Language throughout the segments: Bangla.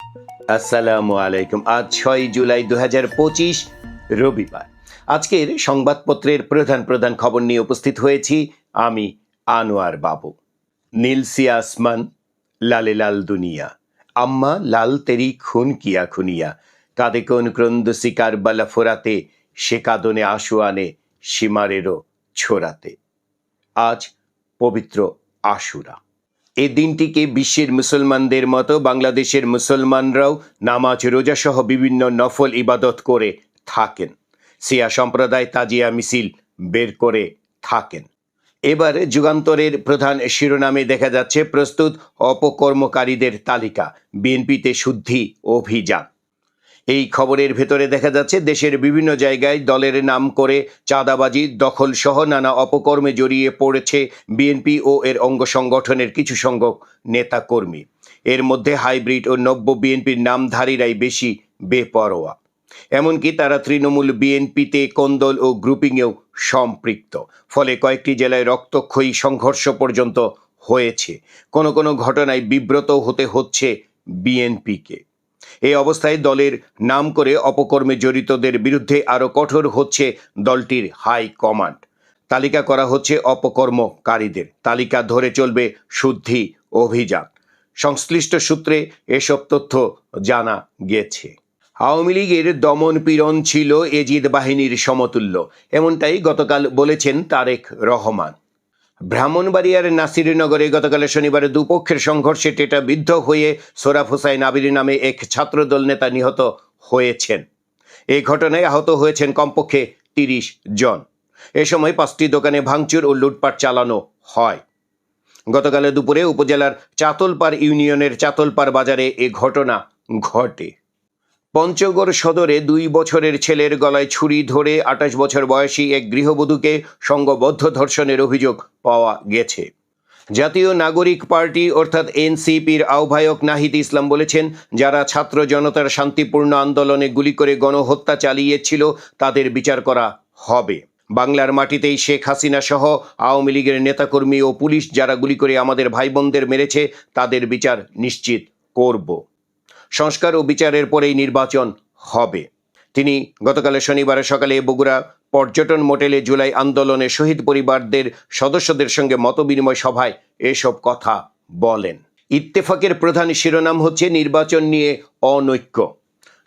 আসসালামু আলাইকুম। আজ 6 জুলাই 2025 রবিবার। আজকের সংবাদপত্রের প্রধান প্রধান খবর নিয়ে উপস্থিত হয়েছি আমি আনোয়ার বাবু। নীল সি আসমান, লালে লাল দুনিয়া, আম্মা লাল তেরি খুন কিয়া খুনিয়া, কাঁদে কোন ক্রন্দসি কারবালা ফোরাতে, সে কাঁদনে আশু আনে সীমারেরও ছোড়াতে। আজ পবিত্র আশুরা। এই দিনটিকে বিশ্বের মুসলমানদের মতো বাংলাদেশের মুসলমানরাও নামাজ রোজা সহ বিভিন্ন নফল ইবাদত করে থাকেন। শিয়া সম্প্রদায় তাজিয়া মিছিল বের করে থাকেন। এবার যুগান্তরের প্রধান শিরোনামে দেখা যাচ্ছে প্রস্তুত অপকর্মকারীদের তালিকা, বিএনপিতে শুদ্ধি অভিযান। এই খবরের ভেতরে দেখা যাচ্ছে দেশের বিভিন্ন জায়গায় দলের নাম করে চাঁদাবাজি, দখল সহ নানা অপকর্মে জড়িয়ে পড়েছে বিএনপি ও এর অঙ্গ সংগঠনের কিছু সংখ্যক নেতাকর্মী। এর মধ্যে হাইব্রিড ও নব্য বিএনপির নামধারীরাই বেশি বেপরোয়া। এমনকি তারা তৃণমূল বিএনপিতে কোন্দল ও গ্রুপিংয়েও সম্পৃক্ত। ফলে কয়েকটি জেলায় রক্তক্ষয়ী সংঘর্ষ পর্যন্ত হয়েছে। কোনো কোনো ঘটনায় বিব্রত হতে হচ্ছে বিএনপিকে। এই অবস্থায় দলের নাম করে অপকর্মে জড়িতদের বিরুদ্ধে আরও কঠোর হচ্ছে দলটির হাই কমান্ড। তালিকা করা হচ্ছে অপকর্মকারীদের, তালিকা ধরে চলবে শুদ্ধি অভিযান। সংশ্লিষ্ট সূত্রে এসব তথ্য জানা গেছে। আওয়ামী লীগের দমন পীড়ন ছিল এজিদ বাহিনীর সমতুল্য, এমনটাই গতকাল বলেছেন তারেক রহমান। ব্রাহ্মণবাড়িয়ার নাসিরনগরে গতকাল শনিবার দুপক্ষের সংঘর্ষে টেটাবিদ্ধ হয়ে সোরাফ হোসাইন আবির নামে এক ছাত্রদল নেতা নিহত হয়েছেন। এই ঘটনায় আহত হয়েছেন কমপক্ষে 30 জন। এ সময় 5টি দোকানে ভাঙচুর ও লুটপাট চালানো হয়। গতকাল দুপুরে উপজেলার চাতলপাড় ইউনিয়নের চাতলপাড় বাজারে এ ঘটনা ঘটে। পঞ্চগড় সদরে 2 বছরের ছেলের গলায় ছুরি ধরে 28 বছর বয়সী এক গৃহবধূকে সংঘবদ্ধ ধর্ষণের অভিযোগ পাওয়া গেছে। জাতীয় নাগরিক পার্টি অর্থাৎ এনসিপির আহ্বায়ক নাহিদ ইসলাম বলেছেন, যারা ছাত্র জনতার শান্তিপূর্ণ আন্দোলনে গুলি করে গণহত্যা চালিয়েছিল তাদের বিচার করা হবে। বাংলার মাটিতেই শেখ হাসিনা সহ আওয়ামী লীগের নেতাকর্মী ও পুলিশ যারা গুলি করে আমাদের ভাই বোনদের মেরেছে তাদের বিচার নিশ্চিত করব। সংস্কার ও বিচারের পরেই নির্বাচন হবে। তিনি গতকাল শনিবার সকালে বগুড়া পর্যটন মোটেলে জুলাই আন্দোলনে শহীদ পরিবারদের সদস্যদের সঙ্গে মতবিনিময় সভায় এসব কথা বলেন। ইত্তেফাকের প্রধান শিরোনাম হচ্ছে নির্বাচন নিয়ে অনৈক্য।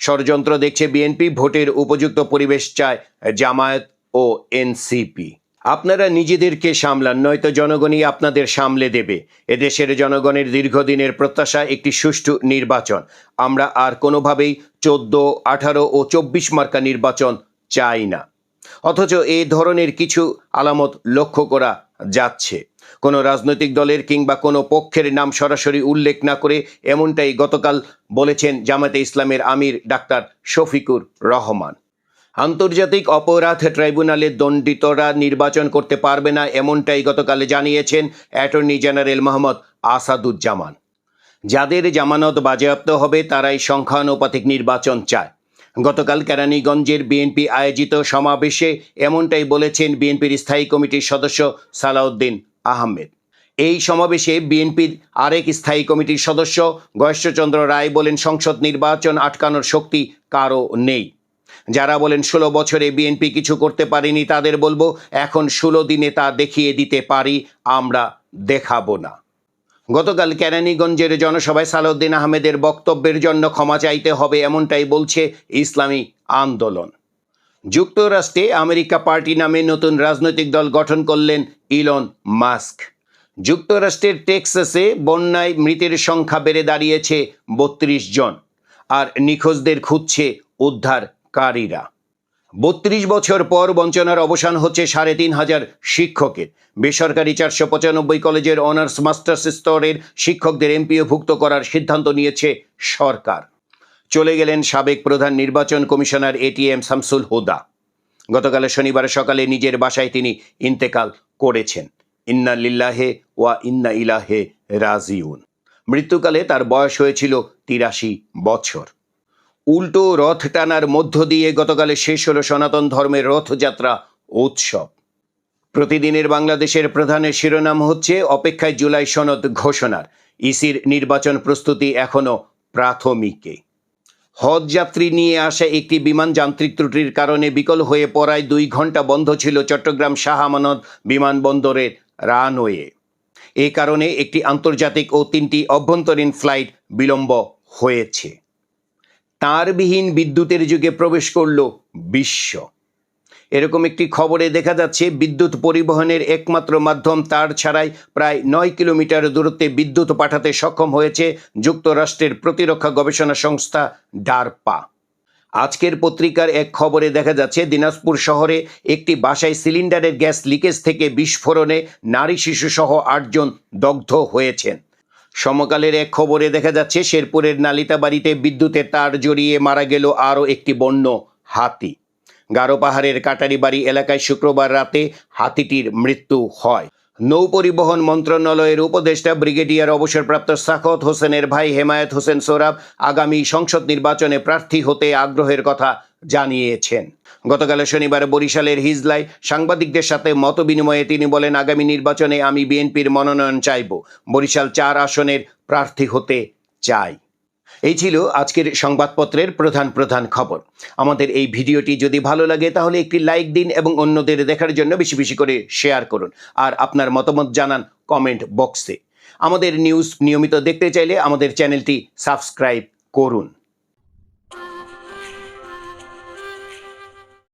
ষড়যন্ত্র দেখছে বিএনপি, ভোটের উপযুক্ত পরিবেশ চায় জামায়াত ও এনসিপি। আপনারা নিজেদেরকে সামলান, নয়তো জনগণই আপনাদের সামলে দেবে। এদেশের জনগণের দীর্ঘদিনের প্রত্যাশা একটি সুষ্ঠু নির্বাচন। আমরা আর কোনোভাবেই 14, 18 ও 24 মার্কা নির্বাচন চাই না। অথচ এই ধরনের কিছু আলামত লক্ষ্য করা যাচ্ছে। কোনো রাজনৈতিক দলের কিংবা কোনো পক্ষের নাম সরাসরি উল্লেখ না করে এমনটাই গতকাল বলেছেন জামায়াতে ইসলামের আমির ডাক্তার শফিকুর রহমান। আন্তর্জাতিক অপরাধ ট্রাইব্যুনালে দণ্ডিতরা নির্বাচন করতে পারবে না, এমনটাই গতকাল জানিয়েছেন অ্যাটর্নি জেনারেল মোহাম্মদ আসাদুজ্জামান। যাদের জামানত বাজেয়াপ্ত হবে তারাই সংখ্যানুপাতিক নির্বাচন চায়। গতকাল কেরানীগঞ্জের বিএনপি আয়োজিত সমাবেশে এমনটাই বলেছেন বিএনপির স্থায়ী কমিটির সদস্য সালাউদ্দিন আহমেদ। এই সমাবেশে বিএনপির আরেক স্থায়ী কমিটির সদস্য গয়েশ্বরচন্দ্র রায় বলেন, সংসদ নির্বাচন আটকানোর শক্তি কারো নেই। যারা বলেন 16 বছরে বিএনপি কিছু করতে পারেনি তাদের বলবো, এখন 16 দিনে তা দেখিয়ে দিতে পারি, আমরা দেখাবো না। গতকাল কেরানীগঞ্জের জনসভায় সালাউদ্দিন আহমেদের বক্তব্যের জন্য ক্ষমা চাইতে হবে, এমনটাই বলছে ইসলামী আন্দোলন। যুক্তরাষ্ট্রে আমেরিকা পার্টি নামে নতুন রাজনৈতিক দল গঠন করলেন ইলন মাস্ক। যুক্তরাষ্ট্রের টেক্সাসে বন্যায় মৃতের সংখ্যা বেড়ে দাঁড়িয়েছে 32 জন, আর নিখোঁজদের খুঁজছে উদ্ধারকারীরা। 32 বছর পর বঞ্চনার অবসান হচ্ছে 3,500 শিক্ষকের। বেসরকারি 495 কলেজের অনার্স মাস্টার্স স্তরের শিক্ষকদের এমপিওভুক্ত করার সিদ্ধান্ত নিয়েছে সরকার। চলে গেলেন সাবেক প্রধান নির্বাচন কমিশনার এটিএম শামসুল হুদা। গতকাল শনিবার সকালে নিজের বাসায় তিনি ইন্তেকাল করেছেন। ইন্না লিল্লাহে ওয়া ইন্না ইলাহে রাজিউন। মৃত্যুকালে তার বয়স হয়েছিল 83 বছর। উল্টো রথ টানার মধ্য দিয়ে গতকালে শেষ হল সনাতন ধর্মের রথযাত্রা উৎসব। প্রতিদিনের বাংলাদেশের প্রধানের শিরোনাম হচ্ছে অপেক্ষায় জুলাই সনদ ঘোষণার। ইসির নির্বাচন প্রস্তুতি এখনো প্রাথমিকে। হজ যাত্রী নিয়ে আসা একটি বিমান যান্ত্রিক ত্রুটির কারণে বিকল হয়ে পড়ায় 2 ঘন্টা বন্ধ ছিল চট্টগ্রাম শাহ আমানত বিমানবন্দরের রানওয়ে। এ কারণে একটি আন্তর্জাতিক ও 3টি অভ্যন্তরীণ ফ্লাইট বিলম্ব হয়েছে। তারবিহীন বিদ্যুতের যুগে প্রবেশ করল বিশ্ব। এরকম একটি খবরে দেখা যাচ্ছে বিদ্যুৎ পরিবহনের একমাত্র মাধ্যম তার ছাড়াই প্রায় 9 কিলোমিটার দূরত্বে বিদ্যুৎ পাঠাতে সক্ষম হয়েছে যুক্তরাষ্ট্রের প্রতিরক্ষা গবেষণা সংস্থা ডারপা। আজকের পত্রিকার এক খবরে দেখা যাচ্ছে দিনাজপুর শহরে একটি বাসায় সিলিন্ডারের গ্যাস লিকেজ থেকে বিস্ফোরণে নারী শিশু সহ 8 জন দগ্ধ হয়েছেন। সমকালের এক খবরে দেখা যাচ্ছে শেরপুরের নালিতাবাড়িতে বিদ্যুতের তার জড়িয়ে মারা গেল আরও একটি বন্য হাতি। গারো পাহাড়ের কাটারিবাড়ি এলাকায় শুক্রবার রাতে হাতিটির মৃত্যু হয়। নৌপরিবহন মন্ত্রণালয়ের উপদেষ্টা ব্রিগেডিয়ার অবসরপ্রাপ্ত সাখাওয়াত হোসেনের ভাই হেমায়েত হোসেন সোহরাব আগামী সংসদ নির্বাচনে প্রার্থী হতে আগ্রহের কথা জানিয়েছেন। গতকাল শনিবার বরিশালের হিজলায় সাংবাদিকদের সাথে মতবিনিময়ে তিনি বলেন, আগামী নির্বাচনে আমি বিএনপির মনোনয়ন চাইব, বরিশাল 4 আসনের প্রার্থী হতে চাই। এই ছিল আজকের সংবাদপত্রের প্রধান খবর। আমাদের এই ভিডিওটি যদি ভালো লাগে তাহলে একটি লাইক দিন এবং অন্যদের দেখার জন্য বেশি বেশি করে শেয়ার করুন। আর আপনার মতামত জানান কমেন্ট বক্সে। আমাদের নিউজ নিয়মিত দেখতে চাইলে আমাদের চ্যানেলটি সাবস্ক্রাইব করুন।